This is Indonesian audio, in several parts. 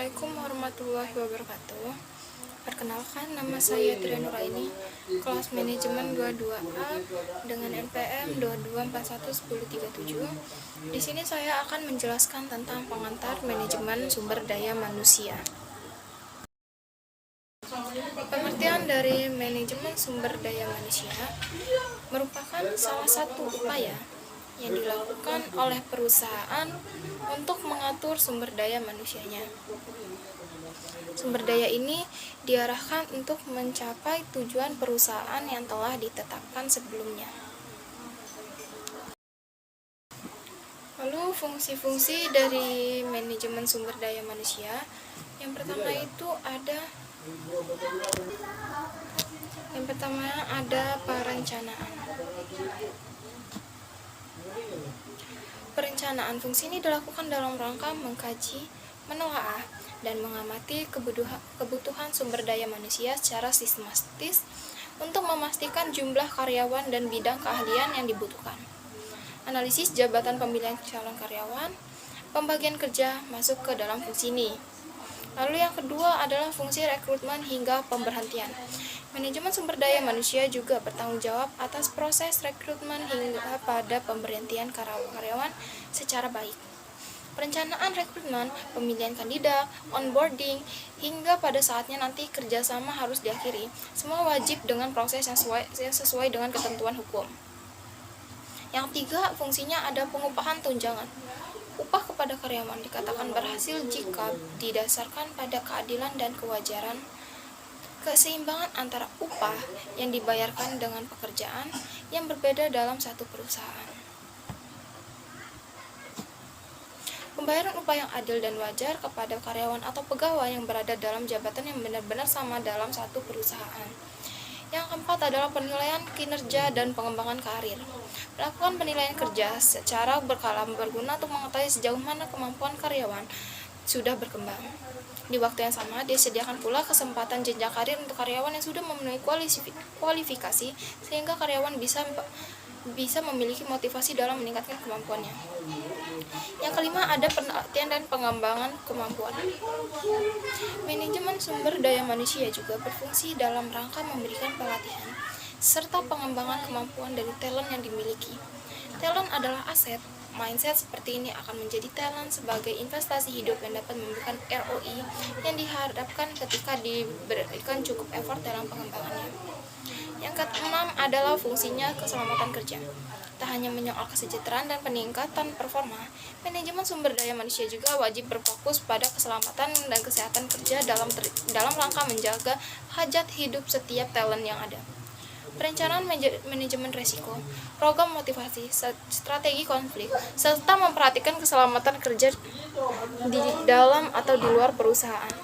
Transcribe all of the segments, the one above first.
Assalamualaikum warahmatullahi wabarakatuh. Perkenalkan, nama saya Tria Nuraini, kelas manajemen 22A dengan NPM 22411037. Di sini saya akan menjelaskan tentang pengantar manajemen sumber daya manusia. Pengertian dari manajemen sumber daya manusia merupakan salah satu upaya yang dilakukan oleh perusahaan untuk mengatur sumber daya manusianya. Sumber daya ini diarahkan untuk mencapai tujuan perusahaan yang telah ditetapkan sebelumnya. Lalu fungsi-fungsi dari manajemen sumber daya manusia, yang pertama ada perencanaan. Perencanaan fungsi ini dilakukan dalam rangka mengkaji, menelaah, dan mengamati kebutuhan sumber daya manusia secara sistematis untuk memastikan jumlah karyawan dan bidang keahlian yang dibutuhkan. Analisis jabatan pemilihan calon karyawan, pembagian kerja masuk ke dalam fungsi ini. Lalu yang kedua adalah fungsi rekrutmen hingga pemberhentian. Manajemen sumber daya manusia juga bertanggung jawab atas proses rekrutmen hingga pada pemberhentian karyawan secara baik. Perencanaan rekrutmen, pemilihan kandidat, onboarding, hingga pada saatnya nanti kerjasama harus diakhiri. Semua wajib dengan proses yang sesuai dengan ketentuan hukum. Yang ketiga, fungsinya ada pengupahan tunjangan. Upah kepada karyawan dikatakan berhasil jika didasarkan pada keadilan dan kewajaran, keseimbangan antara upah yang dibayarkan dengan pekerjaan yang berbeda dalam satu perusahaan. Pembayaran upah yang adil dan wajar kepada karyawan atau pegawai yang berada dalam jabatan yang benar-benar sama dalam satu perusahaan. Yang keempat adalah penilaian kinerja dan pengembangan karir. Melakukan penilaian kerja secara berkala berguna untuk mengetahui sejauh mana kemampuan karyawan sudah berkembang. Di waktu yang sama, disediakan pula kesempatan jenjang karir untuk karyawan yang sudah memenuhi kualifikasi sehingga karyawan bisa memiliki motivasi dalam meningkatkan kemampuannya. Yang kelima ada penelitian dan pengembangan kemampuan. Manajemen sumber daya manusia juga berfungsi dalam rangka memberikan pelatihan serta pengembangan kemampuan dari talent yang dimiliki. Talent adalah aset. Mindset seperti ini akan menjadi talent sebagai investasi hidup yang dapat memberikan ROI yang diharapkan ketika diberikan cukup effort dalam pengembangannya. Yang keenam adalah fungsinya keselamatan kerja. Tak hanya menyoal kesejahteraan dan peningkatan performa, manajemen sumber daya manusia juga wajib berfokus pada keselamatan dan kesehatan kerja dalam rangka menjaga hajat hidup setiap talent yang ada. Perencanaan manajemen risiko, program motivasi, strategi konflik, serta memperhatikan keselamatan kerja di dalam atau di luar perusahaan.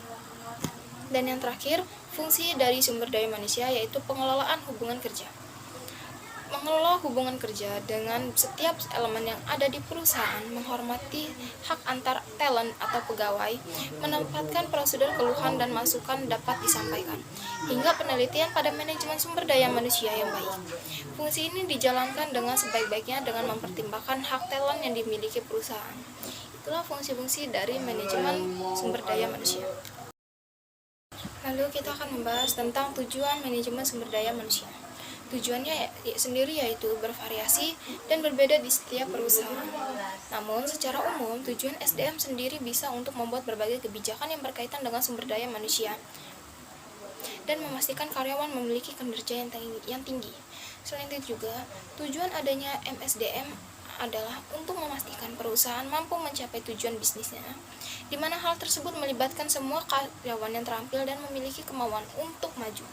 Dan yang terakhir, fungsi dari sumber daya manusia yaitu pengelolaan hubungan kerja. Mengelola hubungan kerja dengan setiap elemen yang ada di perusahaan, menghormati hak antar talent atau pegawai, menempatkan prosedur keluhan dan masukan dapat disampaikan, hingga penelitian pada manajemen sumber daya manusia yang baik. Fungsi ini dijalankan dengan sebaik-baiknya dengan mempertimbangkan hak talent yang dimiliki perusahaan. Itulah fungsi-fungsi dari manajemen sumber daya manusia. Lalu kita akan membahas tentang tujuan manajemen sumber daya manusia. Tujuannya sendiri yaitu bervariasi dan berbeda di setiap perusahaan. Namun, secara umum, tujuan SDM sendiri bisa untuk membuat berbagai kebijakan yang berkaitan dengan sumber daya manusia dan memastikan karyawan memiliki kinerja yang tinggi. Selain itu juga, tujuan adanya MSDM adalah untuk memastikan perusahaan mampu mencapai tujuan bisnisnya, di mana hal tersebut melibatkan semua karyawan yang terampil dan memiliki kemauan untuk maju.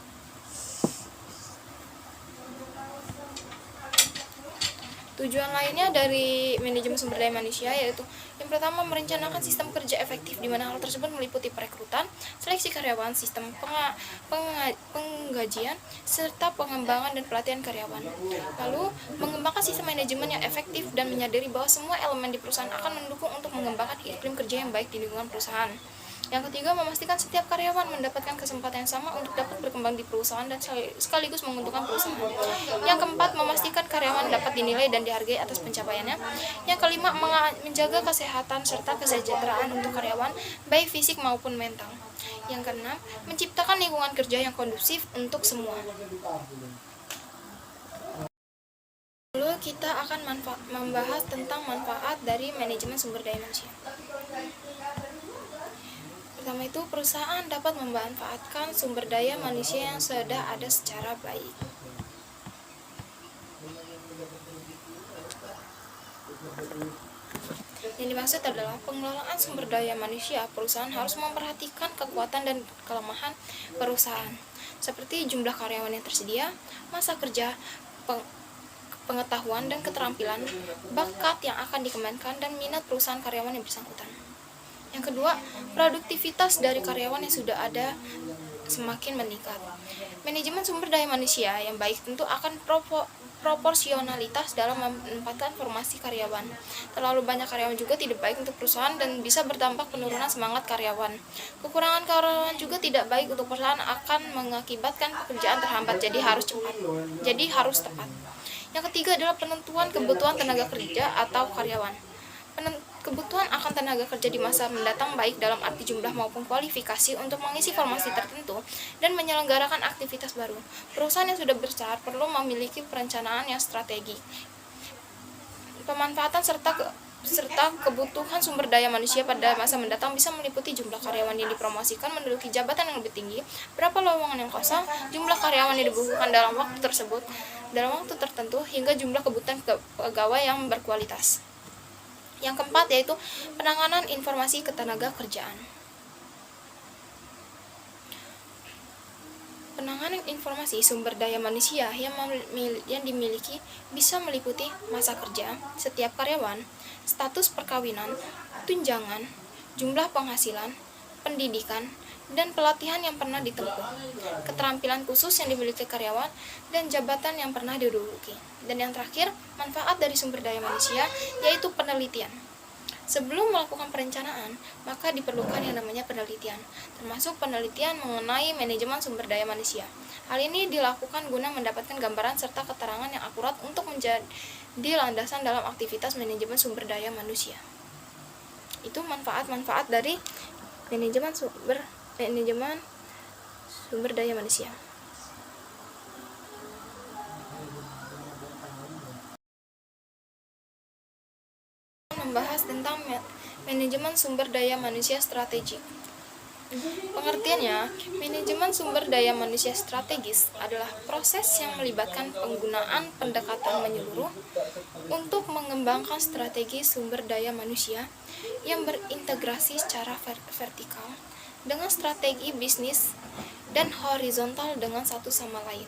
Tujuan lainnya dari manajemen sumber daya manusia yaitu yang pertama merencanakan sistem kerja efektif, di mana hal tersebut meliputi perekrutan, seleksi karyawan, sistem penggajian, serta pengembangan dan pelatihan karyawan. Lalu, mengembangkan sistem manajemen yang efektif dan menyadari bahwa semua elemen di perusahaan akan mendukung untuk mengembangkan iklim kerja yang baik di lingkungan perusahaan. Yang ketiga, memastikan setiap karyawan mendapatkan kesempatan yang sama untuk dapat berkembang di perusahaan dan sekaligus menguntungkan perusahaan. Yang keempat, memastikan karyawan dapat dinilai dan dihargai atas pencapaiannya. Yang kelima, menjaga kesehatan serta kesejahteraan untuk karyawan, baik fisik maupun mental. Yang keenam, menciptakan lingkungan kerja yang kondusif untuk semua. Lalu kita akan membahas tentang manfaat dari manajemen sumber daya manusia. Pertama itu, perusahaan dapat memanfaatkan sumber daya manusia yang sudah ada secara baik. Yang dimaksud adalah pengelolaan sumber daya manusia. Perusahaan harus memperhatikan kekuatan dan kelemahan perusahaan, seperti jumlah karyawan yang tersedia, masa kerja, pengetahuan dan keterampilan, bakat yang akan dikembangkan, dan minat perusahaan karyawan yang bersangkutan. Yang kedua, produktivitas dari karyawan yang sudah ada semakin meningkat. Manajemen sumber daya manusia yang baik tentu akan proporsionalitas dalam menempatkan formasi karyawan. Terlalu banyak karyawan juga tidak baik untuk perusahaan dan bisa berdampak penurunan semangat karyawan. Kekurangan karyawan juga tidak baik untuk perusahaan, akan mengakibatkan pekerjaan terhambat, jadi harus tepat. Yang ketiga adalah penentuan kebutuhan tenaga kerja atau karyawan. Kebutuhan akan tenaga kerja di masa mendatang baik dalam arti jumlah maupun kualifikasi untuk mengisi formasi tertentu dan menyelenggarakan aktivitas baru. Perusahaan yang sudah besar perlu memiliki perencanaan yang strategi. Pemanfaatan serta kebutuhan sumber daya manusia pada masa mendatang bisa meliputi jumlah karyawan yang dipromosikan menduduki jabatan yang lebih tinggi, berapa lowongan yang kosong, jumlah karyawan yang dibutuhkan dalam waktu tertentu, hingga jumlah kebutuhan pegawai yang berkualitas. Yang keempat yaitu penanganan informasi ketenaga kerjaan. Penanganan informasi sumber daya manusia yang dimiliki bisa meliputi masa kerja setiap karyawan, status perkawinan, tunjangan, jumlah penghasilan, pendidikan, dan pelatihan yang pernah ditempuh, keterampilan khusus yang dimiliki karyawan, dan jabatan yang pernah diduduki. Dan yang terakhir, manfaat dari sumber daya manusia, yaitu penelitian. Sebelum melakukan perencanaan, maka diperlukan yang namanya penelitian, termasuk penelitian mengenai manajemen sumber daya manusia. Hal ini dilakukan guna mendapatkan gambaran serta keterangan yang akurat untuk menjadi landasan dalam aktivitas manajemen sumber daya manusia. Itu manfaat-manfaat dari manajemen sumber daya manusia. Membahas tentang manajemen sumber daya manusia strategik. Pengertiannya, manajemen sumber daya manusia strategis adalah proses yang melibatkan penggunaan pendekatan menyeluruh untuk mengembangkan strategi sumber daya manusia yang berintegrasi secara vertikal dengan strategi bisnis dan horizontal dengan satu sama lain.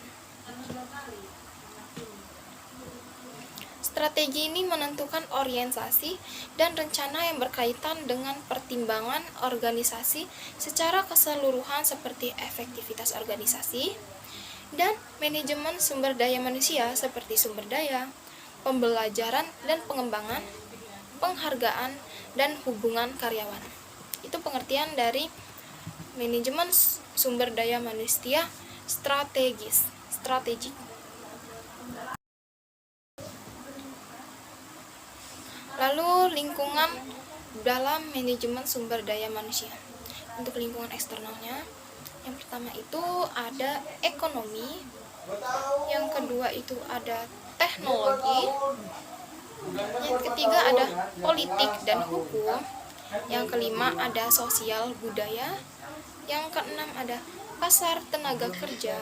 Strategi ini menentukan orientasi dan rencana yang berkaitan dengan pertimbangan organisasi secara keseluruhan seperti efektivitas organisasi dan manajemen sumber daya manusia seperti sumber daya, pembelajaran dan pengembangan, penghargaan, dan hubungan karyawan. Itu pengertian dari manajemen sumber daya manusia strategik. Lalu lingkungan dalam manajemen sumber daya manusia. Untuk lingkungan eksternalnya, yang pertama itu ada ekonomi, yang kedua itu ada teknologi, yang ketiga ada politik dan hukum, yang kelima ada sosial budaya, yang keenam ada pasar tenaga kerja,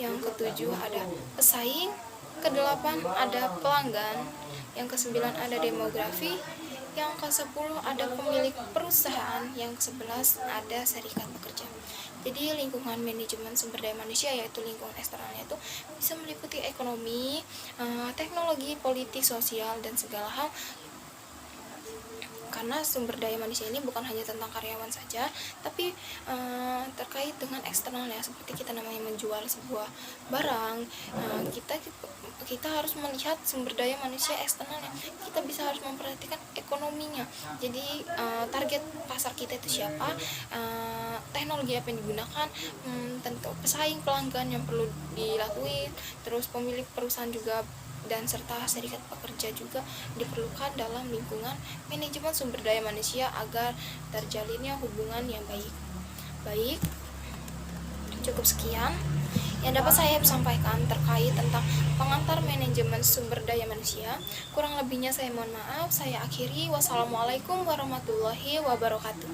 yang ketujuh ada pesaing, kedelapan ada pelanggan, yang kesembilan ada demografi, yang ke-10 ada pemilik perusahaan, yang ke-11 ada serikat pekerja. Jadi lingkungan manajemen sumber daya manusia, yaitu lingkungan eksternalnya itu bisa meliputi ekonomi, teknologi, politik, sosial, dan segala hal karena sumber daya manusia ini bukan hanya tentang karyawan saja, tapi terkait dengan eksternalnya, seperti kita namanya menjual sebuah barang, kita harus melihat sumber daya manusia eksternalnya. Kita bisa harus memperhatikan ekonominya. Jadi target pasar kita itu siapa, teknologi apa yang digunakan, tentu pesaing, pelanggan yang perlu dilakuin, terus pemilik perusahaan juga dan serta serikat pekerja juga diperlukan dalam lingkungan manajemen sumber daya manusia agar terjalinnya hubungan yang baik. Baik, cukup sekian yang dapat saya sampaikan terkait tentang pengantar manajemen sumber daya manusia. Kurang lebihnya saya mohon maaf. Saya akhiri. Wassalamualaikum warahmatullahi wabarakatuh.